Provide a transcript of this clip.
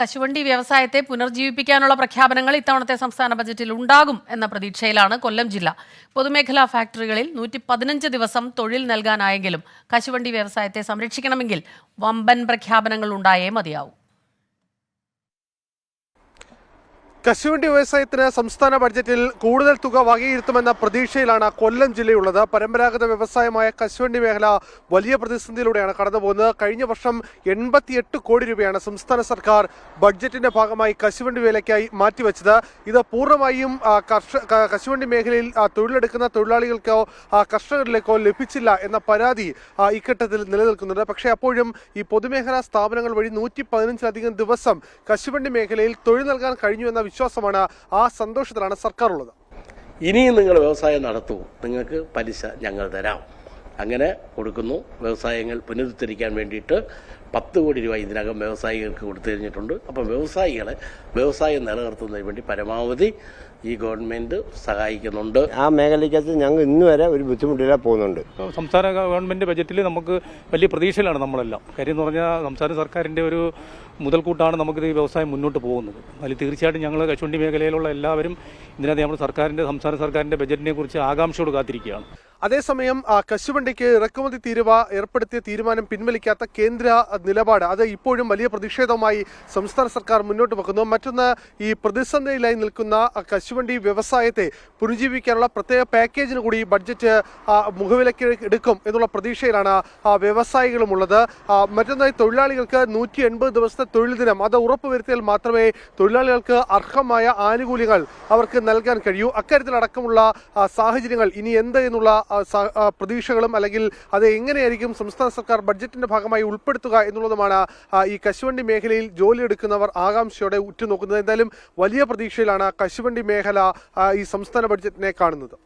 കശുവണ്ടി വ്യവസായത്തെ പുനർജീവിപ്പിക്കാനുള്ള പ്രഖ്യാപനങ്ങൾ ഇത്തവണത്തെ സംസ്ഥാന ബജറ്റിൽ ഉണ്ടാകും എന്ന പ്രതീക്ഷയിലാണ് കൊല്ലം ജില്ല. പൊതുമേഖലാ ഫാക്ടറികളിൽ 115 ദിവസം തൊഴിൽ നൽകാനായെങ്കിലും കശുവണ്ടി വ്യവസായത്തെ സംരക്ഷിക്കണമെങ്കിൽ വമ്പൻ പ്രഖ്യാപനങ്ങൾ ഉണ്ടായേ മതിയാവൂ. കശുവണ്ടി വ്യവസായത്തിന് സംസ്ഥാന ബഡ്ജറ്റിൽ കൂടുതൽ തുക വകയിരുത്തുമെന്ന പ്രതീക്ഷയിലാണ് കൊല്ലം ജില്ലയുള്ളത്. പരമ്പരാഗത വ്യവസായമായ കശുവണ്ടി മേഖല വലിയ പ്രതിസന്ധിയിലൂടെയാണ് കടന്നുപോകുന്നത്. കഴിഞ്ഞ വർഷം 88 കോടി രൂപയാണ് സംസ്ഥാന സർക്കാർ ബഡ്ജറ്റിന്റെ ഭാഗമായി കശുവണ്ടി വേലയ്ക്കായി മാറ്റിവെച്ചത്. ഇത് പൂർണ്ണമായും കശുവണ്ടി മേഖലയിൽ തൊഴിലെടുക്കുന്ന തൊഴിലാളികൾക്കോ കർഷകരിലേക്കോ ലഭിച്ചില്ല എന്ന പരാതി ഇഘട്ടത്തിൽ നിലനിൽക്കുന്നുണ്ട്. പക്ഷേ അപ്പോഴും ഈ പൊതുമേഖലാ സ്ഥാപനങ്ങൾ വഴി 115ലധികം ദിവസം കശുവണ്ടി മേഖലയിൽ തൊഴിൽ നൽകാൻ കഴിഞ്ഞു എന്ന വിശ്വാസമാണ്, ആ സന്തോഷത്തിലാണ് സർക്കാർ ഉള്ളത്. ഇനിയും നിങ്ങൾ വ്യവസായം നടത്തൂ, നിങ്ങൾക്ക് പലിശ ഞങ്ങൾ തരാം, അങ്ങനെ കൊടുക്കുന്നു. വ്യവസായങ്ങൾ പുനരുദ്ധരിക്കാൻ വേണ്ടിയിട്ട് 10 കോടി രൂപ ഇതിനകം വ്യവസായികൾക്ക് കൊടുത്തു കഴിഞ്ഞിട്ടുണ്ട്. അപ്പം വ്യവസായം നിലനിർത്തുന്നതിന് വേണ്ടി പരമാവധി ഈ ഗവൺമെന്റ് സഹായിക്കുന്നുണ്ട്. ആ മേഖലയ്ക്കകത്ത് ഞങ്ങൾ ഇന്ന് വരെ ഒരു ബുദ്ധിമുട്ടില്ല പോകുന്നുണ്ട്. സംസ്ഥാന ഗവൺമെന്റ് ബജറ്റിൽ നമുക്ക് വലിയ പ്രതീക്ഷയിലാണ് നമ്മളെല്ലാം. കാര്യം എന്ന് പറഞ്ഞാൽ സംസ്ഥാന സർക്കാരിന്റെ ഒരു മുതൽക്കൂട്ടാണ് നമുക്കിത് ഈ വ്യവസായം മുന്നോട്ട് പോകുന്നത്. അതിൽ തീർച്ചയായിട്ടും ഞങ്ങൾ കശുവണ്ടി മേഖലയിലുള്ള എല്ലാവരും ഇതിനകത്ത് നമ്മൾ സംസ്ഥാന സർക്കാരിന്റെ ബജറ്റിനെ കുറിച്ച് ആകാംക്ഷയോട് കാത്തിരിക്കുകയാണ്. അതേസമയം കശുവണ്ടിക്ക് ഇറക്കുമതി തീരുവ ഏർപ്പെടുത്തിയ തീരുമാനം പിൻവലിക്കാത്ത കേന്ദ്ര നിലപാട് അത് ഇപ്പോഴും വലിയ പ്രതിഷേധവുമായി സംസ്ഥാന സർക്കാർ മുന്നോട്ട് വെക്കുന്നു. മറ്റൊന്ന്, ഈ പ്രതിസന്ധിയിലായി നിൽക്കുന്ന കശുവണ്ടി വ്യവസായത്തെ പുനരുജ്ജീവിക്കാനുള്ള പ്രത്യേക പാക്കേജിന് കൂടി ബഡ്ജറ്റ് മുഖവിലയ്ക്ക് എടുക്കും എന്നുള്ള പ്രതീക്ഷയിലാണ് വ്യവസായികളുമുള്ളത്. മറ്റൊന്നായി, തൊഴിലാളികൾക്ക് 180 ദിവസത്തെ തൊഴിൽ ദിനം അത് ഉറപ്പുവരുത്തിയാൽ മാത്രമേ തൊഴിലാളികൾക്ക് അർഹമായ ആനുകൂല്യങ്ങൾ അവർക്ക് നൽകാൻ കഴിയൂ. അക്കാര്യത്തിലടക്കമുള്ള സാഹചര്യങ്ങൾ ഇനി എന്ത് എന്നുള്ള പ്രതീക്ഷകളും അല്ലെങ്കിൽ അത് എങ്ങനെയായിരിക്കും സംസ്ഥാന സർക്കാർ ബഡ്ജറ്റിന്റെ ഭാഗമായി ഉൾപ്പെടുത്തുക എന്നുള്ളതുമാണ് ഈ കശുവണ്ടി മേഖലയിൽ ജോലിയെടുക്കുന്നവർ ആകാംക്ഷയോടെ ഉറ്റുനോക്കുന്നത്. എന്തായാലും വലിയ പ്രതീക്ഷയിലാണ് കശുവണ്ടി മേഖല ഈ സംസ്ഥാന ബഡ്ജറ്റിനെ കാണുന്നത്.